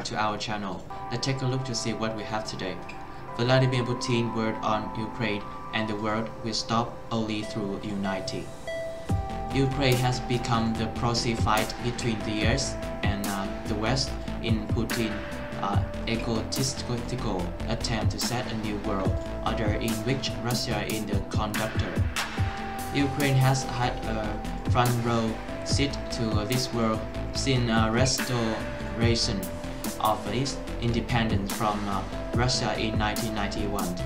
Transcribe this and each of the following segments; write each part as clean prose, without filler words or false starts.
to our channel. Let's take a look to see what we have today. Vladimir Putin word on Ukraine, and the world will stop only through unity. Ukraine has become the proxy fight between the US and the West in Putin's egotistical attempt to set a new world order in which Russia is the conductor. Ukraine has had a front row seat to this world since restoration of its independence from Russia in 1991.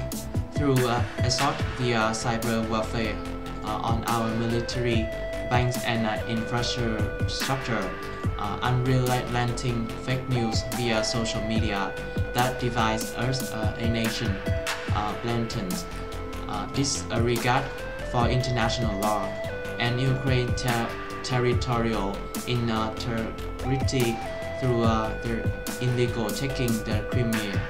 Through assault via cyber warfare on our military, banks and infrastructure, unrelenting fake news via social media that divides us a nation, blatant disregard for international law, and Ukraine territorial integrity through the illegal taking the Crimea,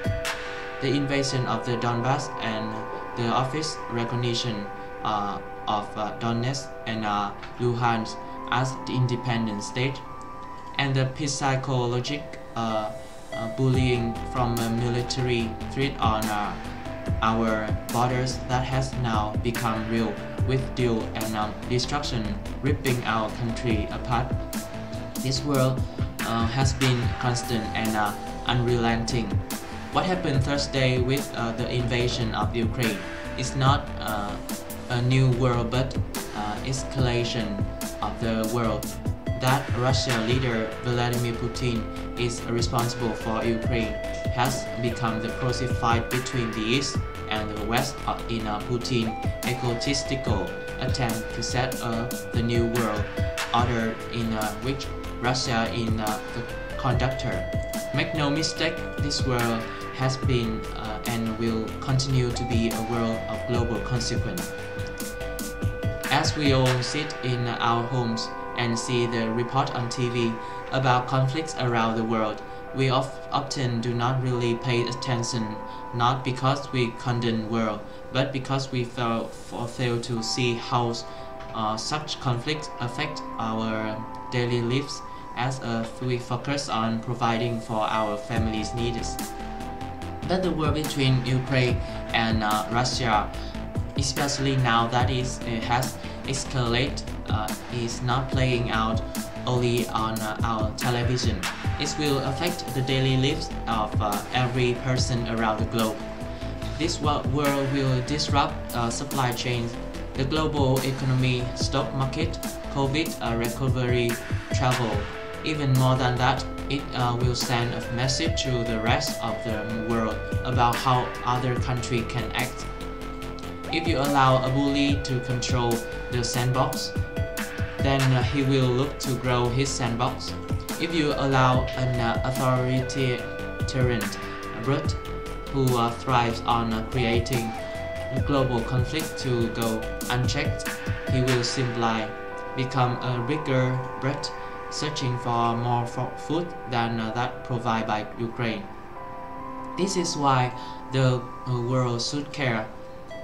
the invasion of the Donbass and the office recognition of Donetsk and Luhansk as the independent state, and the psychological bullying from a military threat on our borders that has now become real, with deal and destruction ripping our country apart. This world has been constant and unrelenting. What happened Thursday with the invasion of Ukraine is not a new world but escalation of the world. That Russian leader Vladimir Putin is responsible for Ukraine has become the proxy fight between the East and the West in Putin's egotistical attempt to set the new world order in which Russia is the conductor. Make no mistake, this world has been and will continue to be a world of global consequence. As we all sit in our homes and see the report on TV about conflicts around the world, we often do not really pay attention, not because we condone the world, but because we fail to see how such conflicts affect our daily lives as we focus on providing for our families' needs. But the war between Ukraine and Russia, especially now that it has escalated, is not playing out only on our television. It will affect the daily lives of every person around the globe. This world will disrupt supply chains, the global economy, stock market, COVID recovery, travel. Even more than that, it will send a message to the rest of the world about how other countries can act. If you allow a bully to control the sandbox, then he will look to grow his sandbox. If you allow an authoritarian brute who thrives on creating global conflict to go unchecked, he will simply become a bigger brute, searching for more food than that provided by Ukraine. This is why the world should care.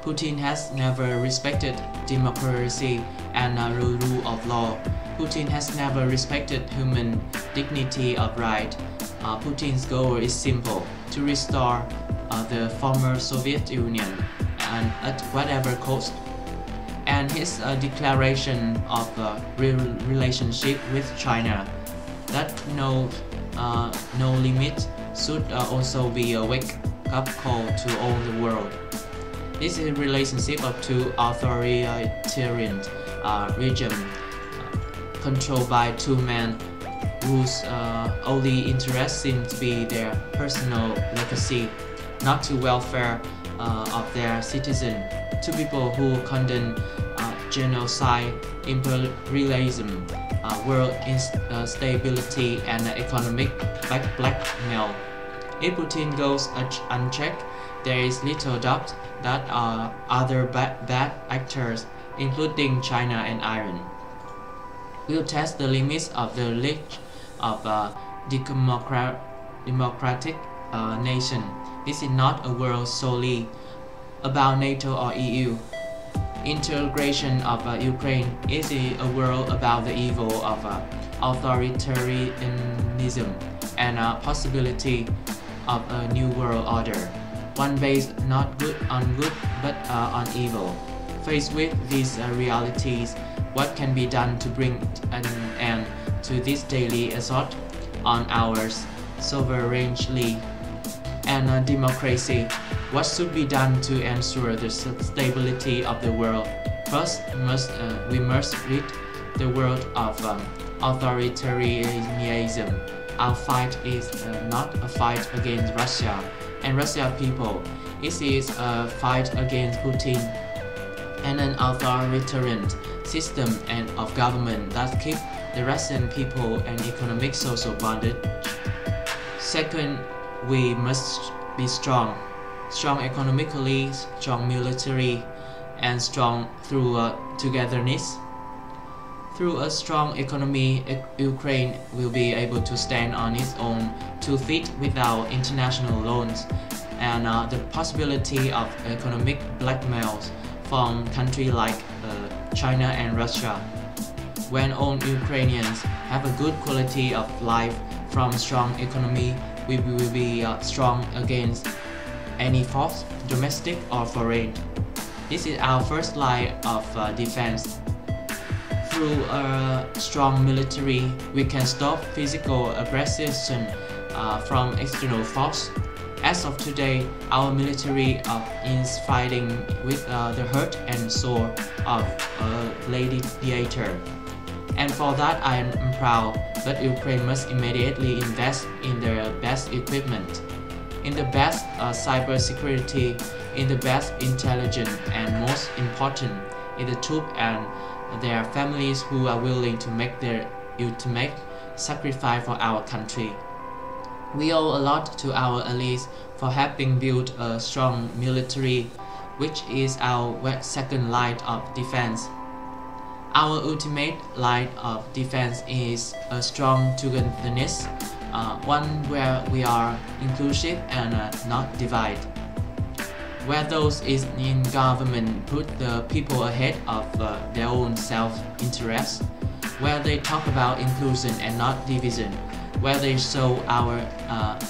Putin has never respected democracy and rule of law. Putin has never respected human dignity or right. Putin's goal is simple: to restore the former Soviet Union, and at whatever cost. And his declaration of relationship with China, that no limit, should also be a wake-up call to all the world. This is a relationship of two authoritarian regimes controlled by two men whose only interest seems to be their personal legacy, not to welfare of their citizens. Two people who condone genocide, imperialism, world instability, and economic blackmail. If Putin goes unchecked, there is little doubt that other bad actors, including China and Iran, will test the limits of the reach of democratic nation. This is not a world solely about NATO or EU. Integration of Ukraine is a world about the evil of authoritarianism and a possibility of a new world order, one based not on good but on evil. Faced with these realities, what can be done to bring an end to this daily assault on our sovereignty and democracy? What should be done to ensure the stability of the world? First, we must rid the world of authoritarianism. Our fight is not a fight against Russia and Russian people. It is a fight against Putin and an authoritarian system and of government that keep the Russian people in economic social bondage. Second, we must be strong economically, strong military, and strong through togetherness. Through a strong economy, Ukraine will be able to stand on its own 2 feet without international loans and the possibility of economic blackmails from countries like China and Russia. When all Ukrainians have a good quality of life from strong economy, we will be strong against any force, domestic or foreign. This is our first line of defense. Through a strong military, we can stop physical aggression from external force. As of today, our military is fighting with the heart and soul of a gladiator. And for that I am proud, but Ukraine must immediately invest in their best equipment, in the best cybersecurity, in the best intelligence, and most important, in the troops and their families who are willing to make their ultimate sacrifice for our country. We owe a lot to our allies for having built a strong military, which is our second line of defense. Our ultimate line of defense is a strong togetherness, one where we are inclusive and not divided. Where those in government put the people ahead of their own self-interest, where they talk about inclusion and not division, where they show our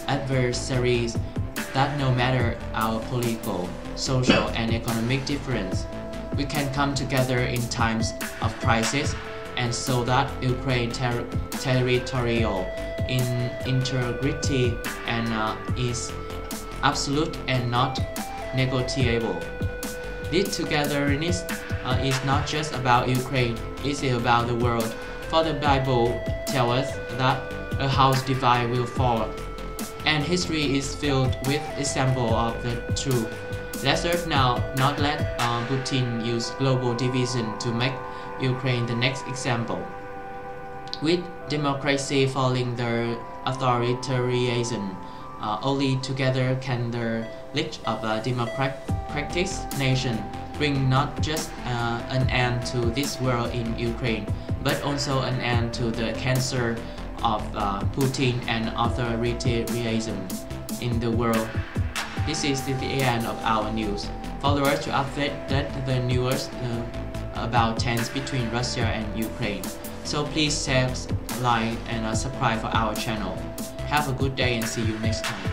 adversaries that no matter our political, social, and economic difference, we can come together in times of crisis, and so that Ukraine's territorial integrity and is absolute and not negotiable. This togetherness is not just about Ukraine, it is about the world. For the Bible tells us that a house divided will fall, and history is filled with examples of the truth. Let us now not let Putin use global division to make Ukraine the next example. With democracy falling the authoritarianism, only together can the lead of a democratic nation bring not just an end to this world in Ukraine, but also an end to the cancer of Putin and authoritarianism in the world. This is the end of our news. Follow us to update the news about tensions between Russia and Ukraine. So please share, like, and subscribe for our channel. Have a good day and see you next time.